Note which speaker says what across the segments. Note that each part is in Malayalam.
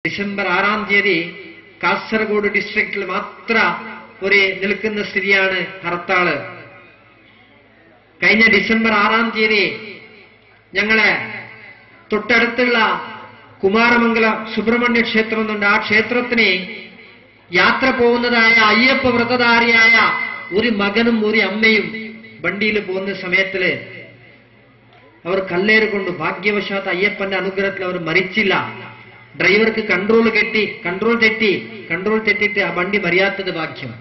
Speaker 1: ഡിസംബർ 6-ാം തീയതി കാസർഗോഡ് ഡിസ്ട്രിക്റ്റിൽ മാത്രം നിൽക്കുന്ന സ്ഥിതിയാണ് ഹർത്താള്. കഴിഞ്ഞ ഡിസംബർ 6-ാം തീയതി ഞങ്ങളെ തൊട്ടടുത്തുള്ള കുമാരമംഗലം സുബ്രഹ്മണ്യ ക്ഷേത്രം എന്നുണ്ട്. ആ ക്ഷേത്രത്തിന് യാത്ര പോകുന്നതായ അയ്യപ്പ വ്രതധാരിയായ ഒരു മകനും ഒരു അമ്മയും വണ്ടിയിൽ പോകുന്ന സമയത്തില് അവർ കല്ലേറ് കൊണ്ട് ഭാഗ്യവശാത്ത് അയ്യപ്പന്റെ അനുഗ്രഹത്തിൽ അവർ മരിച്ചില്ല. ഡ്രൈവർക്ക് കൺട്രോൾ തെറ്റിയിട്ട് ആ വണ്ടി മറിയാത്തത് ഭാഗ്യം.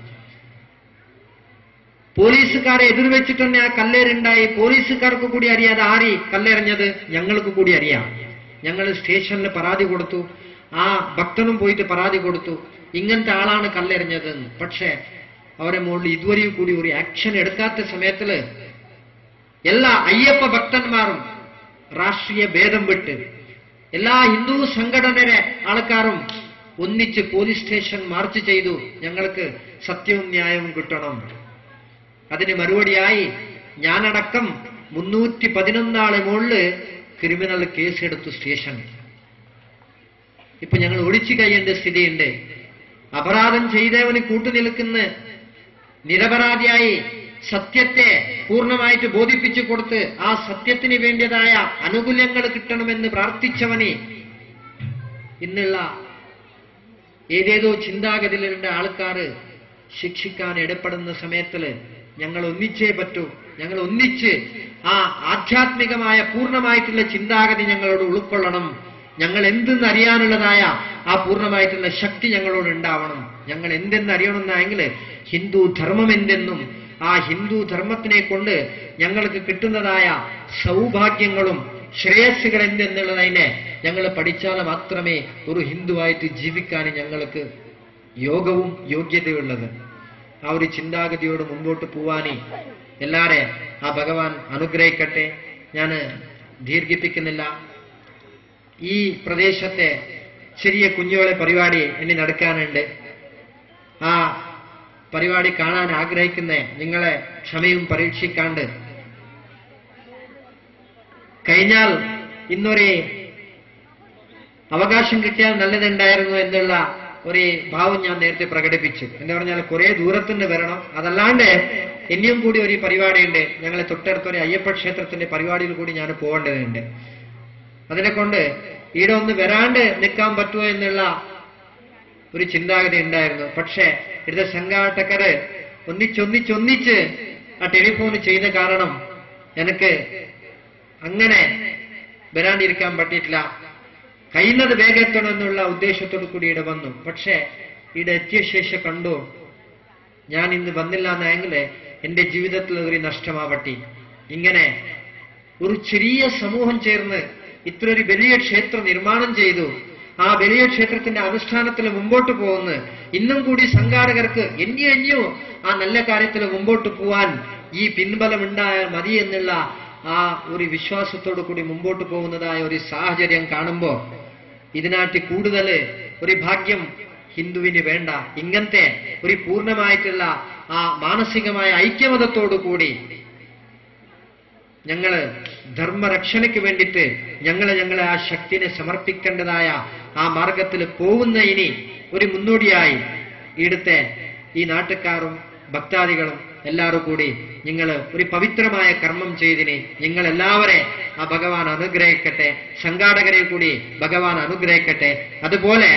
Speaker 1: പോലീസുകാരെ എതിർവെച്ചിട്ട് തന്നെ ആ കല്ലേറുണ്ടായി. പോലീസുകാർക്ക് കൂടി അറിയാതെ ആരി കല്ലെറിഞ്ഞത് ഞങ്ങൾക്ക് കൂടി അറിയാം. ഞങ്ങൾ സ്റ്റേഷനിൽ പരാതി കൊടുത്തു. ആ ഭക്തനും പോയിട്ട് പരാതി കൊടുത്തു, ഇങ്ങനത്തെ ആളാണ് കല്ലെറിഞ്ഞതെന്ന്. പക്ഷേ അവരെ മുകളിൽ ഇതുവരെയും കൂടി ഒരു ആക്ഷൻ എടുക്കാത്ത സമയത്തില് എല്ലാ അയ്യപ്പ ഭക്തന്മാരും രാഷ്ട്രീയ ഭേദം വിട്ട് എല്ലാ ഹിന്ദു സംഘടനയുടെ ആൾക്കാരും ഒന്നിച്ച് പോലീസ് സ്റ്റേഷൻ മാർച്ച് ചെയ്തു. ഞങ്ങൾക്ക് സത്യവും ന്യായവും കിട്ടണം. അതിന് മറുപടിയായി ഞാനടക്കം 311 ആളെ മുകളില് ക്രിമിനൽ കേസെടുത്തു സ്റ്റേഷൻ. ഇപ്പൊ ഞങ്ങൾ ഒളിച്ചു കഴിയേണ്ട സ്ഥിതിയുണ്ട്. അപരാധം ചെയ്തവന് കൂട്ടുനിൽക്കുന്ന നിരപരാധിയായി സത്യത്തെ പൂർണ്ണമായിട്ട് ബോധിപ്പിച്ചു കൊടുത്ത് ആ സത്യത്തിന് വേണ്ടിയതായ ആനുകൂല്യങ്ങൾ കിട്ടണമെന്ന് പ്രാർത്ഥിച്ചവനെ ഇന്നുള്ള ഏതേതോ ചിന്താഗതിയിലുള്ള ആൾക്കാർ ശിക്ഷിക്കാൻ ഇടപെടുന്ന സമയത്തില് ഞങ്ങൾ ഒന്നിച്ചേ പറ്റൂ. ഞങ്ങൾ ഒന്നിച്ച് ആ ആധ്യാത്മികമായ പൂർണ്ണമായിട്ടുള്ള ചിന്താഗതി ഞങ്ങളോട് ഉൾക്കൊള്ളണം. ഞങ്ങൾ എന്തെന്ന് അറിയാനുള്ളതായ ആ പൂർണ്ണമായിട്ടുള്ള ശക്തി ഞങ്ങളോട് ഉണ്ടാവണം. ഞങ്ങൾ എന്തെന്ന് അറിയണമെന്നായെങ്കിൽ ഹിന്ദു ധർമ്മം എന്തെന്നും ആ ഹിന്ദു ധർമ്മത്തിനെ കൊണ്ട് ഞങ്ങൾക്ക് കിട്ടുന്നതായ സൗഭാഗ്യങ്ങളും ശ്രേയസ്സുകൾ എന്തെന്നുള്ളതിനെ ഞങ്ങൾ പഠിച്ചാൽ മാത്രമേ ഒരു ഹിന്ദുവായിട്ട് ജീവിക്കാൻ ഞങ്ങൾക്ക് യോഗവും യോഗ്യതയുള്ളത്. ആ ഒരു ചിന്താഗതിയോട് മുമ്പോട്ട് പോവാനേ എല്ലാരെ ആ ഭഗവാൻ അനുഗ്രഹിക്കട്ടെ. ഞാൻ ദീർഘിപ്പിക്കുന്നില്ല. ഈ പ്രദേശത്തെ ചെറിയ കുഞ്ഞുകളെ പരിപാടി ഇനി നടക്കാനുണ്ട്. ആ പരിപാടി കാണാൻ ആഗ്രഹിക്കുന്ന നിങ്ങളെ ക്ഷമയും പരീക്ഷിക്കാണ്ട് കഴിഞ്ഞാൽ ഇന്നൊരു അവകാശം കിട്ടിയാൽ നല്ലതുണ്ടായിരുന്നു എന്നുള്ള ഒരു ഭാവം ഞാൻ നേരത്തെ പ്രകടിപ്പിച്ചു. എന്ന് പറഞ്ഞാൽ കുറെ ദൂരത്തുനിന്ന് വരണം. അതല്ലാണ്ട് ഇനിയും കൂടി ഒരു പരിപാടിയുണ്ട്. ഞങ്ങളെ തൊട്ടടുത്തൊരു അയ്യപ്പ ക്ഷേത്രത്തിന്റെ പരിപാടിയിൽ കൂടി ഞാൻ പോകേണ്ടതുണ്ട്. അതിനെക്കൊണ്ട് ഈടെ ഒന്ന് വരാണ്ട് നിൽക്കാൻ പറ്റുമോ എന്നുള്ള ഒരു ചിന്താഗതി ഉണ്ടായിരുന്നു. പക്ഷേ ഇവിടുത്തെ സംഘാടകര് ഒന്നിച്ച് ആ ടെലിഫോൺ ചെയ്ത കാരണം എനിക്ക് അങ്ങനെ വരാണ്ടിരിക്കാൻ പറ്റിയിട്ടില്ല. കഴിയുന്നത് വേഗം എത്തണമെന്നുള്ള ഉദ്ദേശത്തോടു കൂടി ഇവിടെ വന്നു. പക്ഷേ ഇവിടെ എത്തിയ ശേഷം കണ്ടു, ഞാൻ ഇന്ന് വന്നില്ല എന്നെങ്കിൽ എന്റെ ജീവിതത്തിൽ ഒരു നഷ്ടമാവട്ടെ. ഇങ്ങനെ ഒരു ചെറിയ സമൂഹം ചേർന്ന് ഇത്രയൊരു വലിയ ക്ഷേത്രം നിർമ്മാണം ചെയ്തു. ആ വലിയ ക്ഷേത്രത്തിന്റെ അനുഷ്ഠാനത്തിൽ മുമ്പോട്ട് പോകുന്നു. ഇന്നും കൂടി സംഘാടകർക്ക് എന്നെയോ ആ നല്ല കാര്യത്തിൽ മുമ്പോട്ട് പോവാൻ ഈ പിൻബലം ഉണ്ടായാൽ മതി എന്നുള്ള ആ ഒരു വിശ്വാസത്തോടു കൂടി മുമ്പോട്ട് പോകുന്നതായ ഒരു സാഹചര്യം കാണുമ്പോൾ ഇതിനായിട്ട് കൂടുതൽ ഒരു ഭാഗ്യം ഹിന്ദുവിന് വേണ്ട. ഇങ്ങനത്തെ ഒരു പൂർണ്ണമായിട്ടുള്ള ആ മാനസികമായ ഐക്യമതത്തോടു കൂടി ഞങ്ങള് ധർമ്മരക്ഷണയ്ക്ക് വേണ്ടിയിട്ട് ഞങ്ങളെ ആ ശക്തിനെ സമർപ്പിക്കേണ്ടതായ ആ മാർഗത്തിൽ പോകുന്ന ഇനി ഒരു മുന്നോടിയായി ഇവിടുത്തെ ഈ നാട്ടുകാരും ഭക്താദികളും എല്ലാവരും കൂടി നിങ്ങൾ ഒരു പവിത്രമായ കർമ്മം ചെയ്തിന് നിങ്ങളെല്ലാവരെ ആ ഭഗവാൻ അനുഗ്രഹിക്കട്ടെ. സംഘാടകരെ കൂടി ഭഗവാൻ അനുഗ്രഹിക്കട്ടെ. അതുപോലെ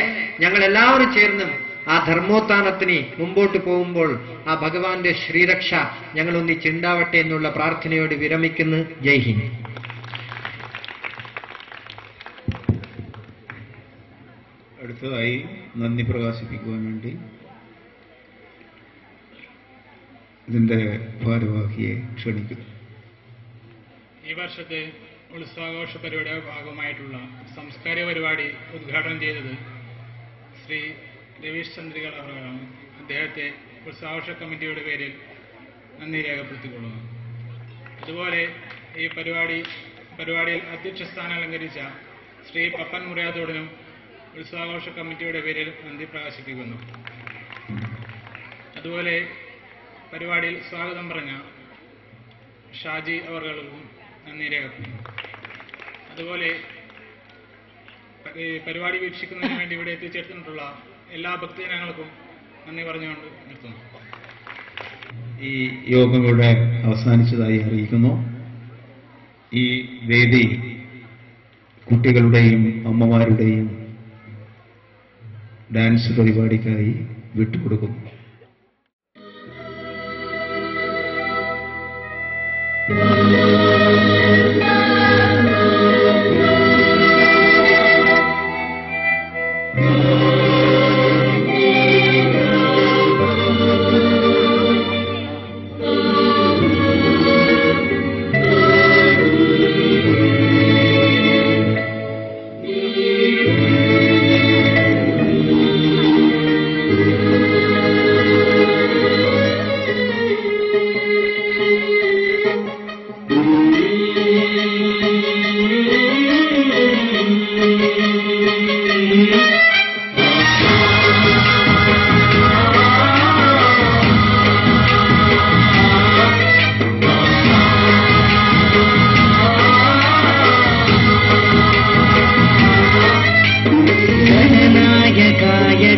Speaker 1: ഞങ്ങളെല്ലാവരും ചേർന്നും ആ ധർമ്മോത്ഥാനത്തിന് മുമ്പോട്ട് പോകുമ്പോൾ ആ ഭഗവാന്റെ ശ്രീരക്ഷ ഞങ്ങൾ ഒന്നിച്ചുണ്ടാവട്ടെ എന്നുള്ള പ്രാർത്ഥനയോട് വിരമിക്കുന്നു. ജയ് ഹിന്ദ്.
Speaker 2: അടുത്തതായി നന്ദി പ്രകാശിപ്പിക്കുവാൻ വേണ്ടി ഇതിന്റെ ഭാരവാഹിയെ ക്ഷണിക്കുന്നു.
Speaker 3: ഈ വർഷത്തെ ഉത്സവാഘോഷ പരിപാടിയുടെ ഭാഗമായിട്ടുള്ള സാംസ്കാരിക പരിപാടി ഉദ്ഘാടനം ചെയ്തത് ശ്രീ രവീഷ് ചന്ദ്രികൾ അവരാണ്. അദ്ദേഹത്തെ ഉത്സവാഘോഷ കമ്മിറ്റിയുടെ പേരിൽ നന്ദി രേഖപ്പെടുത്തിക്കൊള്ളുന്നു. അതുപോലെ ഈ പരിപാടിയിൽ അധ്യക്ഷ സ്ഥാനം അലങ്കരിച്ച ശ്രീ പപ്പൻ മുറിയാത്തോടിനും ഉത്സവാഘോഷ കമ്മിറ്റിയുടെ പേരിൽ നന്ദി പ്രകാശിപ്പിക്കുന്നു. അതുപോലെ പരിപാടിയിൽ സ്വാഗതം പറഞ്ഞ ഷാജി അവർക്കും നന്ദി രേഖപ്പെടുത്തുന്നു. അതുപോലെ ഈ പരിപാടി വീക്ഷിക്കുന്നതിന് വേണ്ടി ഇവിടെ എത്തിച്ചേർന്നിട്ടുള്ള എല്ലാ ഭക്തജനങ്ങൾക്കും നന്ദി പറഞ്ഞുകൊണ്ട് നിർത്തുന്നു.
Speaker 2: ഈ യോഗം ഇവിടെ അവസാനിച്ചതായി അറിയിക്കുന്നു. ഈ വേദി കുട്ടികളുടെയും അമ്മമാരുടെയും ഡാൻസ് പരിപാടിക്കായി വിട്ടുകൊടുക്കുന്നു.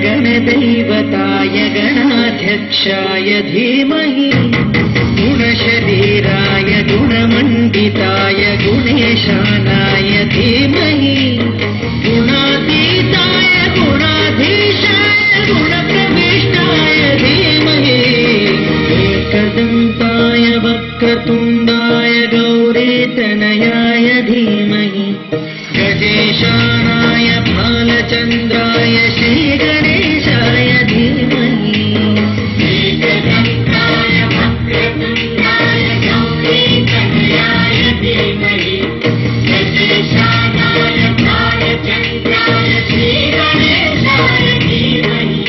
Speaker 4: गणदैवताय गणाध्यक्षाय धीमहि गुणशरीराय गुणमण्डिताय गुणेशानाय धीमहि गुणातीताय गुणाधीशाय गुणप्रविष्टाय धीमहि एकदन्ताय वक्रतुण्डाय गौरीतनयाय धीमहि गजेशानाय भालचन्द्राय श्रीगणेशाय धीमहि एकदन्ताय वक्रतुण्डाय गौरीतनयाय धीमहि गजेशानाय भालचन्द्राय श्रीगणेशाय धीमहि.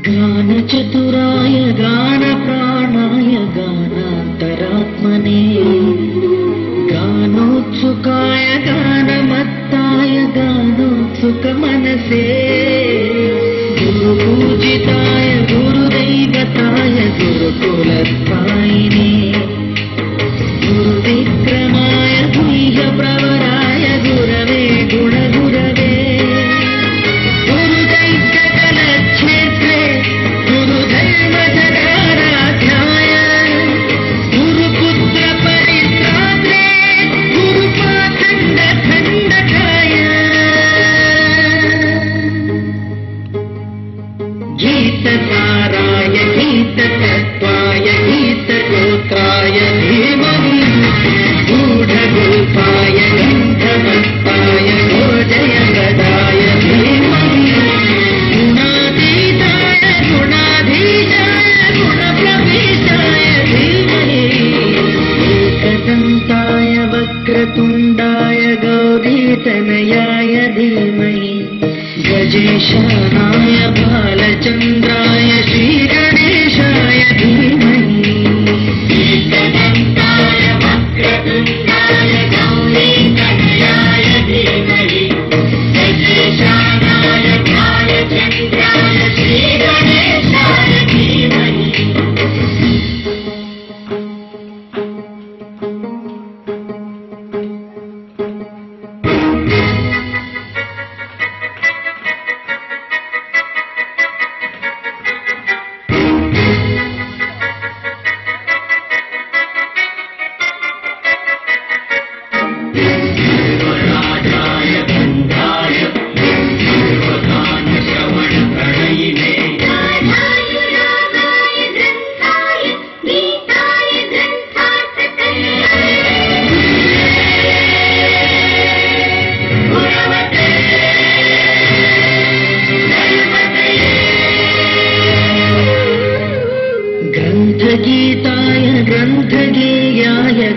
Speaker 4: गानचतुराय गानप्राणाय गानान्तरात्मने गानोत्सुकाय गानमत्ताय गानोत्सुकमनसे गुरुपूजिताय गुरुदैवताय गुरुकुलस्थायिने गुरुविक्रमाय गुह्यप्रवराय गुरवे गुणगुरवे गुरुदैत्यकलक्षेत्रे गुरुधर्मजगाराध्याय गुरुपुत्रपरित्रात्रे गुरुपाखण्डखण्डकाय गीतसाराय गीततत्त्वाय गीतगोत्राय धीमहि गूढगोपाय गन्धमत्ताय गोजयगदाय धीमहि गुणातीताय गुणाधीशाय गुणप्रविष्टाय धीमहि एकदन्ताय वक्रतुण्डाय गौरीतनयाय धीमहि गजेशानाय भालचन्द्राय श्रीगणेशाय धीमहि एकदन्ताय वक्रतुण्डाय गौरीतनयाय धीमहि गजेशानाय भालचन्द्राय श्रीगणेशाय धीमहि.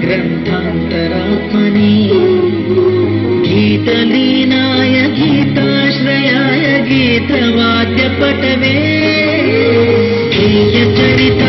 Speaker 4: ग्रन्थान्तरात्मनि गीतलीनाय गीताश्रयाय गीतवाद्यपटवे गीयचरिता